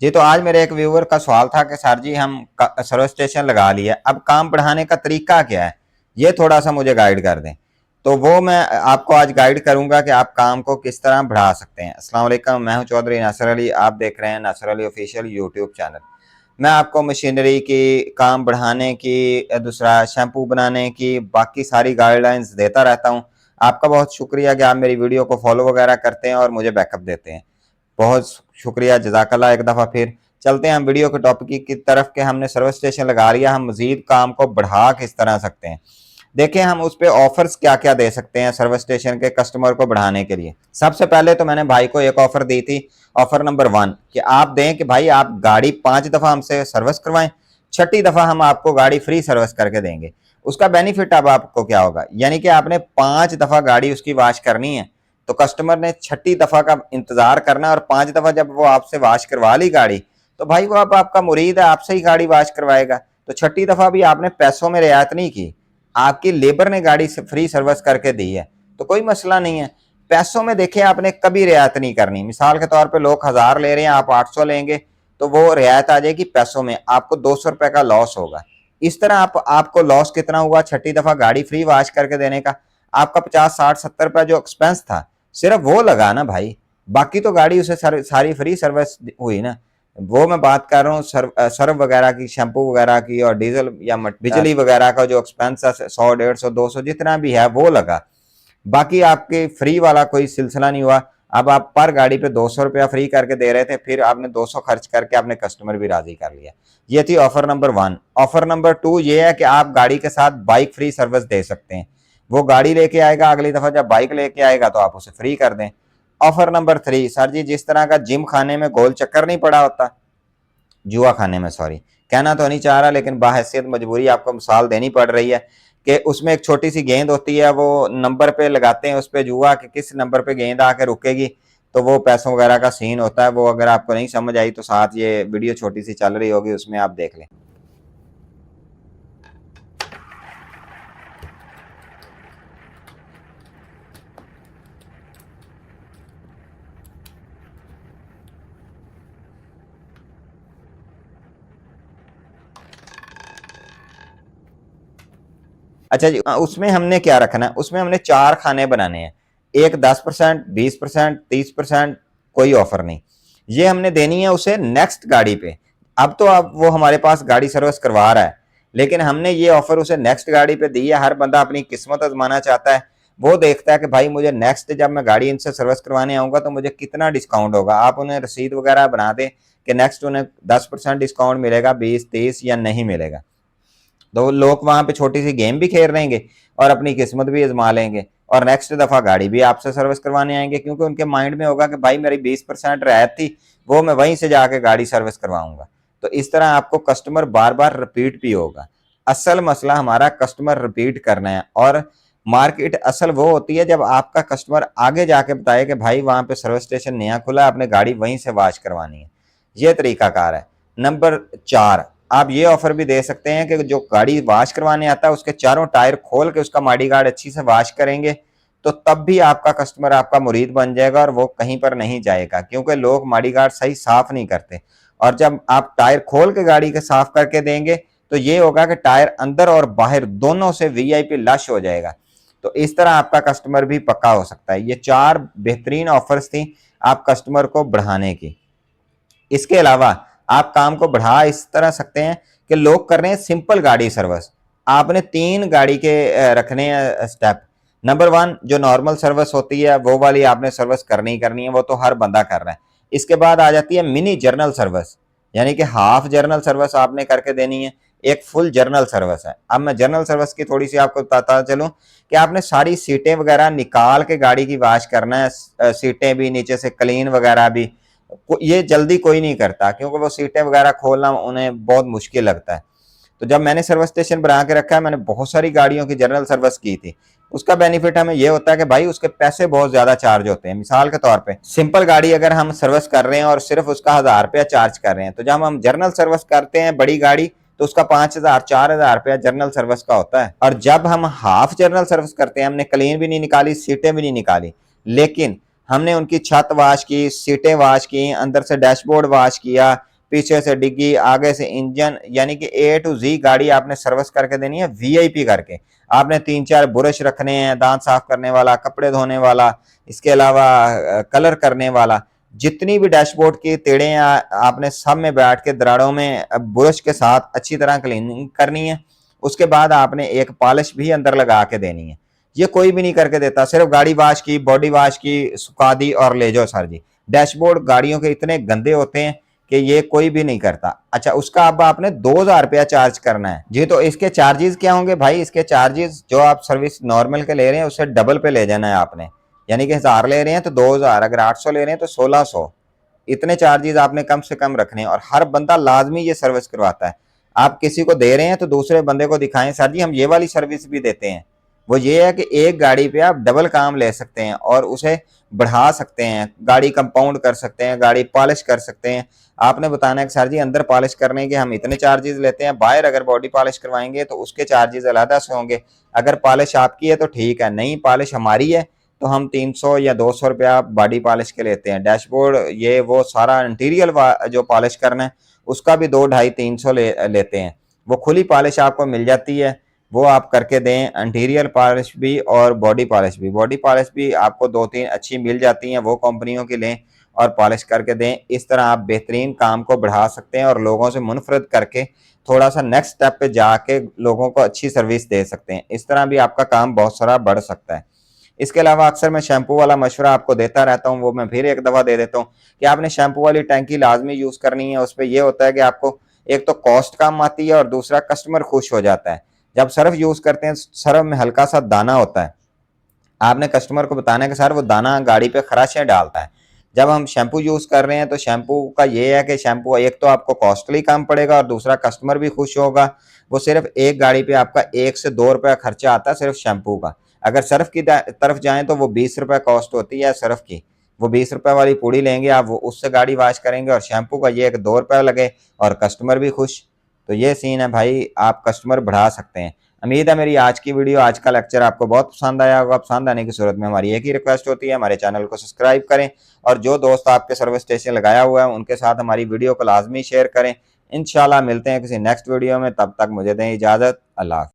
जी, तो आज मेरे एक व्यूअर का सवाल था कि सर जी हम सर्विस स्टेशन लगा लिया, अब काम बढ़ाने का तरीका क्या है, ये थोड़ा सा मुझे गाइड कर दें। तो वो मैं आपको आज गाइड करूंगा कि आप काम को किस तरह बढ़ा सकते हैं। अस्सलाम वालेकुम, मैं हूं चौधरी नासिर अली, आप देख रहे हैं Nasir Ali official YouTube channel. मैं आपको मशीनरी की, काम बढ़ाने की, दूसरा शैम्पू बनाने की, बाकी सारी गाइडलाइंस देता रहता हूँ। आपका बहुत शुक्रिया कि आप मेरी वीडियो को फॉलो वगैरह करते हैं और मुझे बैकअप देते हैं। बहुत शुक्रिया, जज़ाकल्लाह। एक दफ़ा फिर चलते हैं हम वीडियो के टॉपिक की तरफ के हमने सर्विस स्टेशन लगा लिया, हम मजीद काम को बढ़ा किस तरह सकते हैं। देखें हम उस पर ऑफर्स क्या क्या दे सकते हैं सर्विस स्टेशन के कस्टमर को बढ़ाने के लिए। सबसे पहले तो मैंने भाई को एक ऑफर दी थी, ऑफर नंबर 1, कि आप दें कि भाई आप गाड़ी 5 दफ़ा हमसे सर्विस करवाएं, छठी दफ़ा हम आपको गाड़ी फ्री सर्विस करके देंगे। उसका बेनिफिट अब आपको क्या होगा, यानी कि आपने 5 दफ़ा गाड़ी उसकी वॉश करनी है, तो कस्टमर ने छठी दफ़ा का इंतजार करना, और 5 दफ़ा जब वो आपसे वॉश करवा ली गाड़ी, तो भाई वो अब आपका मुरीद है, आपसे ही गाड़ी वॉश करवाएगा। तो छठी दफ़ा भी आपने पैसों में रियायत नहीं की, आपकी लेबर ने गाड़ी से फ्री सर्विस करके दी है, तो कोई मसला नहीं है। पैसों में देखें आपने कभी रियायत नहीं करनी। मिसाल के तौर पे लोग 1000 ले रहे हैं, आप 800 लेंगे, तो वो रियायत आ जाएगी पैसों में, आपको 200 रुपए का लॉस होगा। इस तरह आपको लॉस कितना हुआ छठी दफा गाड़ी फ्री वॉश करके देने का, आपका 50 60 70 रुपए जो एक्सपेंस था सिर्फ वो लगा ना भाई, बाकी तो गाड़ी उसे सारी फ्री सर्विस हुई ना। वो मैं बात कर रहा हूँ सर्व वगैरह की, शैम्पू वगैरह की, और डीजल या बिजली वगैरह का जो एक्सपेंस है 100 150 200 जितना भी है वो लगा, बाकी आपके फ्री वाला कोई सिलसिला नहीं हुआ। अब आप पर गाड़ी पे 200 रुपया फ्री करके दे रहे थे, फिर आपने 200 खर्च करके आपने कस्टमर भी राजी कर लिया। ये थी ऑफर नंबर 1। ऑफर नंबर 2 ये है कि आप गाड़ी के साथ बाइक फ्री सर्विस दे सकते हैं। वो गाड़ी लेके आएगा, अगली दफा जब बाइक लेके आएगा तो आप उसे फ्री कर दें। ऑफर नंबर 3, सर जी जिस तरह का जिम खाने में गोल चक्कर नहीं पड़ा होता, जुआ खाने में, सॉरी कहना तो नहीं चाह रहा, लेकिन बाहैसियत मजबूरी आपको मिसाल देनी पड़ रही है कि उसमें एक छोटी सी गेंद होती है, वो नंबर पे लगाते हैं उस पर जुआ कि किस नंबर पे गेंद आके रुकेगी, तो वो पैसों वगैरह का सीन होता है। वो अगर आपको नहीं समझ आई तो साथ ये वीडियो छोटी सी चल रही होगी, उसमें आप देख लें। अच्छा जी, उसमें हमने क्या रखना है, उसमें हमने 4 खाने बनाने हैं, एक 10%, 20%, 30%, कोई ऑफर नहीं। ये हमने देनी है उसे नेक्स्ट गाड़ी पे। अब वो हमारे पास गाड़ी सर्विस करवा रहा है, लेकिन हमने ये ऑफर उसे नेक्स्ट गाड़ी पे दी है। हर बंदा अपनी किस्मत आजमाना चाहता है, वो देखता है कि भाई मुझे नेक्स्ट जब मैं गाड़ी इनसे सर्विस करवाने आऊंगा तो मुझे कितना डिस्काउंट होगा। आप उन्हें रसीद वगैरह बना दें कि नेक्स्ट उन्हें 10% डिस्काउंट मिलेगा, 20 30 या नहीं मिलेगा, तो लोग वहां पे छोटी सी गेम भी खेल लेंगे और अपनी किस्मत भी आजमा लेंगे, और नेक्स्ट दफा गाड़ी भी आपसे सर्विस करवाने आएंगे, क्योंकि उनके माइंड में होगा कि भाई मेरी 20% रियायत थी, वो मैं वहीं से जाके गाड़ी सर्विस करवाऊंगा। तो इस तरह आपको कस्टमर बार बार रिपीट भी होगा। असल मसला हमारा कस्टमर रिपीट करना है, और मार्केट असल वो होती है जब आपका कस्टमर आगे जाके बताए कि भाई वहां पे सर्विस स्टेशन नया खुला, आपने गाड़ी वहीं से वॉश करवानी है। ये तरीकाकार है। नंबर 4, आप ये ऑफर भी दे सकते हैं कि जो गाड़ी वॉश करवाने आता है उसके चारों टायर खोल के उसका मॉडी गार्ड अच्छी से वॉश करेंगे, तो तब भी आपका कस्टमर आपका मुरीद बन जाएगा और वो कहीं पर नहीं जाएगा, क्योंकि लोग मॉडी गार्ड सही साफ नहीं करते। और जब आप टायर खोल के गाड़ी के साफ करके देंगे तो ये होगा कि टायर अंदर और बाहर दोनों से वीआईपी लश हो जाएगा। तो इस तरह आपका कस्टमर भी पक्का हो सकता है। ये 4 बेहतरीन ऑफर्स थी आप कस्टमर को बढ़ाने की। इसके अलावा आप काम को बढ़ा इस तरह सकते हैं कि लोग कर रहे हैं सिंपल गाड़ी सर्विस, आपने 3 गाड़ी के रखने हैं स्टेप। नंबर 1 जो नॉर्मल सर्विस होती है वो वाली आपने सर्विस करनी ही करनी है, वो तो हर बंदा कर रहा है। इसके बाद आ जाती है मिनी जर्नल सर्विस, यानी कि हाफ जर्नल सर्विस आपने करके देनी है, एक फुल जर्नल सर्विस है। अब मैं जर्नल सर्विस की थोड़ी सी आपको बताता चलूं कि आपने सारी सीटें वगैरह निकाल के गाड़ी की वॉश करना है, सीटें भी नीचे से क्लीन वगैरह भी। ये जल्दी कोई नहीं करता, क्योंकि वो सीटें वगैरह खोलना उन्हें बहुत मुश्किल लगता है। तो जब मैंने सर्विस स्टेशन बना के रखा है, मैंने बहुत सारी गाड़ियों की जनरल सर्विस की थी। उसका बेनिफिट हमें ये होता है कि भाई उसके पैसे बहुत ज्यादा चार्ज होते हैं। मिसाल के तौर पे सिंपल गाड़ी अगर हम सर्विस कर रहे हैं और सिर्फ उसका 1000 रुपया चार्ज कर रहे हैं, तो जब हम जर्नल सर्विस करते हैं बड़ी गाड़ी, तो उसका 5000 4000 रुपया जर्नल सर्विस का होता है। और जब हम हाफ जर्नल सर्विस करते हैं, हमने क्लीन भी नहीं निकाली, सीटें भी नहीं निकाली, लेकिन हमने उनकी छत वाश की, सीटें वाश की, अंदर से डैशबोर्ड वाश किया, पीछे से डिग्गी, आगे से इंजन, यानी कि A to Z गाड़ी आपने सर्विस करके देनी है VIP करके। आपने 3-4 बुरश रखने हैं, दांत साफ करने वाला, कपड़े धोने वाला, इसके अलावा कलर करने वाला, जितनी भी डैशबोर्ड की तेड़े हैं आपने सब में बैठ के दराड़ों में बुरश के साथ अच्छी तरह क्लीनिंग करनी है। उसके बाद आपने एक पॉलिश भी अंदर लगा के देनी है। ये कोई भी नहीं करके देता, सिर्फ गाड़ी वाश की, बॉडी वाश की, सुखा दी और ले जाओ सर जी। डैशबोर्ड गाड़ियों के इतने गंदे होते हैं कि ये कोई भी नहीं करता। अच्छा, उसका अब आपने 2000 रुपया चार्ज करना है जी। तो इसके चार्जेस क्या होंगे भाई? इसके चार्जेस जो आप सर्विस नॉर्मल के ले रहे हैं उससे डबल पे ले जाना है आपने। यानी कि 1000 ले रहे हैं तो 2000, अगर 800 ले रहे हैं तो 1600। इतने चार्जेस आपने कम से कम रखने हैं और हर बंदा लाजमी ये सर्विस करवाता है। आप किसी को दे रहे हैं तो दूसरे बंदे को दिखाएं, सर जी हम ये वाली सर्विस भी देते हैं। वो ये है कि एक गाड़ी पे आप डबल काम ले सकते हैं और उसे बढ़ा सकते हैं, गाड़ी कंपाउंड कर सकते हैं, गाड़ी पॉलिश कर सकते हैं। आपने बताना है कि सर जी अंदर पॉलिश करने के हम इतने चार्जेस लेते हैं, बाहर अगर बॉडी पॉलिश करवाएंगे तो उसके चार्जेस अलग से होंगे। अगर पॉलिश आपकी है तो ठीक है, नहीं पॉलिश हमारी है तो हम 300 या 200 रुपया बॉडी पॉलिश के लेते हैं। डैशबोर्ड ये वो सारा इंटीरियर जो पॉलिश करना है उसका भी 200-250-300 लेते हैं। वो खुली पॉलिश आपको मिल जाती है, वो आप करके दें। इंटीरियर पॉलिश भी और बॉडी पॉलिश भी। बॉडी पॉलिश भी आपको 2-3 अच्छी मिल जाती हैं, वो कंपनियों की लें और पॉलिश करके दें। इस तरह आप बेहतरीन काम को बढ़ा सकते हैं और लोगों से मुनफरद करके थोड़ा सा नेक्स्ट स्टेप पे जाके लोगों को अच्छी सर्विस दे सकते हैं। इस तरह भी आपका काम बहुत सारा बढ़ सकता है। इसके अलावा अक्सर मैं शैम्पू वाला मशवरा आपको देता रहता हूँ, वो मैं फिर एक दफ़ा दे देता हूँ कि आपने शैम्पू वाली टैंकी लाजमी यूज़ करनी है। उस पर यह होता है कि आपको एक तो कॉस्ट कम आती है और दूसरा कस्टमर खुश हो जाता है। जब सर्फ यूज़ करते हैं, सर्फ में हल्का सा दाना होता है, आपने कस्टमर को बताना है कि सर वो दाना गाड़ी पे खराशें डालता है। जब हम शैम्पू यूज़ कर रहे हैं तो शैम्पू का ये है कि शैम्पू एक तो आपको कॉस्टली कम पड़ेगा और दूसरा कस्टमर भी खुश होगा। वो सिर्फ एक गाड़ी पे आपका 1 से 2 रुपया खर्चा आता है सिर्फ शैम्पू का। अगर सर्फ की तरफ जाएं तो वो 20 रुपये कॉस्ट होती है सर्फ की। वो 20 रुपये वाली पूड़ी लेंगे आप, वो उससे गाड़ी वॉश करेंगे और शैम्पू का ये एक 2 रुपये लगे और कस्टमर भी खुश। तो ये सीन है भाई, आप कस्टमर बढ़ा सकते हैं। उम्मीद है मेरी आज की वीडियो, आज का लेक्चर आपको बहुत पसंद आया होगा। पसंद आने की सूरत में हमारी एक ही रिक्वेस्ट होती है, हमारे चैनल को सब्सक्राइब करें और जो दोस्त आपके सर्विस स्टेशन लगाया हुआ है उनके साथ हमारी वीडियो को लाजमी शेयर करें। इंशाल्लाह मिलते हैं किसी नेक्स्ट वीडियो में, तब तक मुझे दें इजाज़त। अल्लाह।